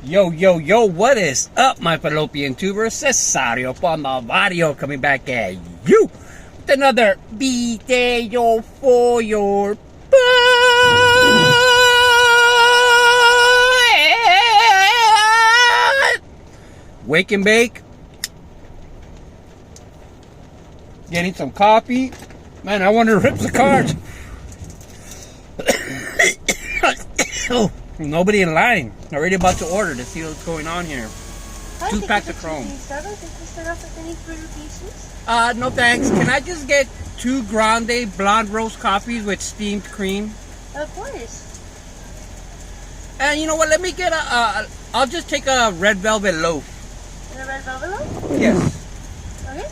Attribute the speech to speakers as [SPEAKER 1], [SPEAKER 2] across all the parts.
[SPEAKER 1] Yo, yo, yo, what is up, my fallopian tuber? Cesario Pomavario coming back at you with another video for your butt. Wake and bake. Getting some coffee. Man, I want to rip the cards. Oh. Nobody in line. Already about to order to see what's going on here.
[SPEAKER 2] Hi,
[SPEAKER 1] 2 packs of Chrome.
[SPEAKER 2] Start off with any further pieces?
[SPEAKER 1] No thanks. Can I just get 2 grande blonde roast coffees with steamed cream?
[SPEAKER 2] Of course.
[SPEAKER 1] And you know what? Let me get I'll just take a red velvet loaf.
[SPEAKER 2] And a red velvet loaf?
[SPEAKER 1] Yes.
[SPEAKER 2] Okay.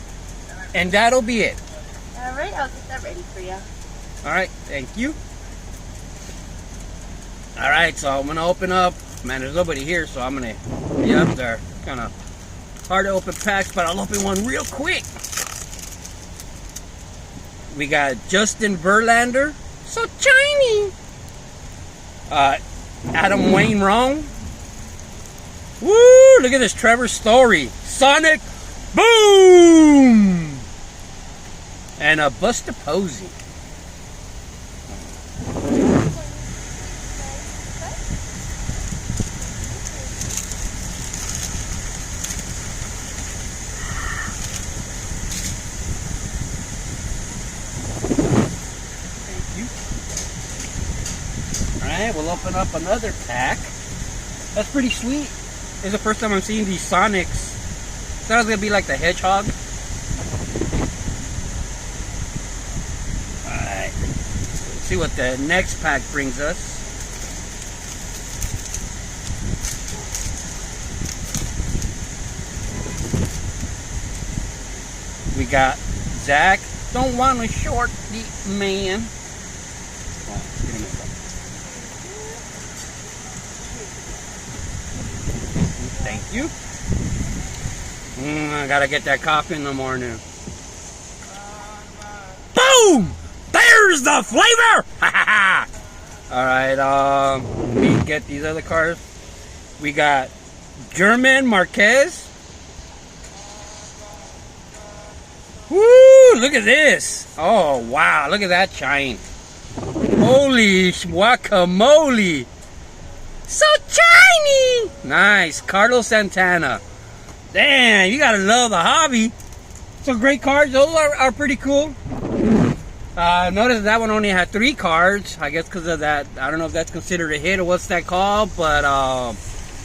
[SPEAKER 1] And that'll be it.
[SPEAKER 2] Alright, I'll get that ready for you.
[SPEAKER 1] Alright, thank you. Alright, so I'm gonna open up. Man, there's nobody here, so I'm gonna be up there. Kind of hard to open packs, but I'll open one real quick. We got Justin Verlander, so shiny. Adam Wainwright. Woo! Look at this, Trevor Story, Sonic Boom, and a Buster Posey. Alright, we'll open up another pack. That's pretty sweet. This is the first time I'm seeing these Sonics. I thought it was going to be like the Hedgehog. Alright. Let's see what the next pack brings us. We got Zach. Don't want to short the man. Thank you. I gotta get that coffee in the morning. Boom! There's the flavor! Alright, let me get these other cards. We got German Marquez. Woo! Look at this. Oh, wow. Look at that shine. Holy guacamole. So shiny! Nice. Carlos Santana. Damn, you gotta love the hobby. Some great cards. Those are pretty cool. Notice that one only had 3 cards. I guess because of that. I don't know if that's considered a hit or what's that called. But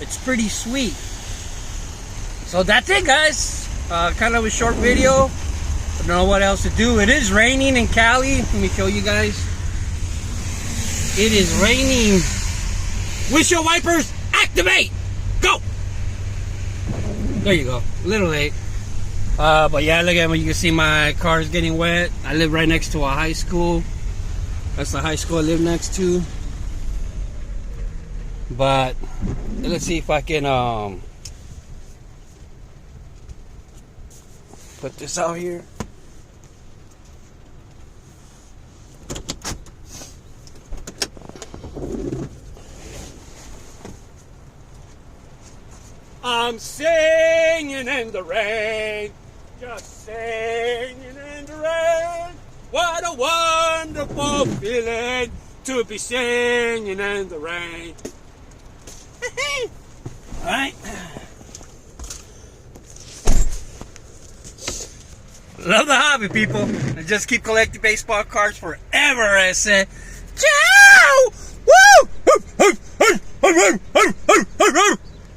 [SPEAKER 1] it's pretty sweet. So that's it, guys. Kind of a short video. I don't know what else to do. It is raining in Cali. Let me show you guys. It is raining. Windshield wipers, activate! Go! There you go. A little late. But yeah, look at me. You can see my car's getting wet. I live right next to a high school. That's the high school I live next to. But let's see if I can put this out here. I'm singing in the rain, just singing in the rain. What a wonderful feeling to be singing in the rain. Alright. Love the hobby, people. And just keep collecting baseball cards forever, I say. Ciao!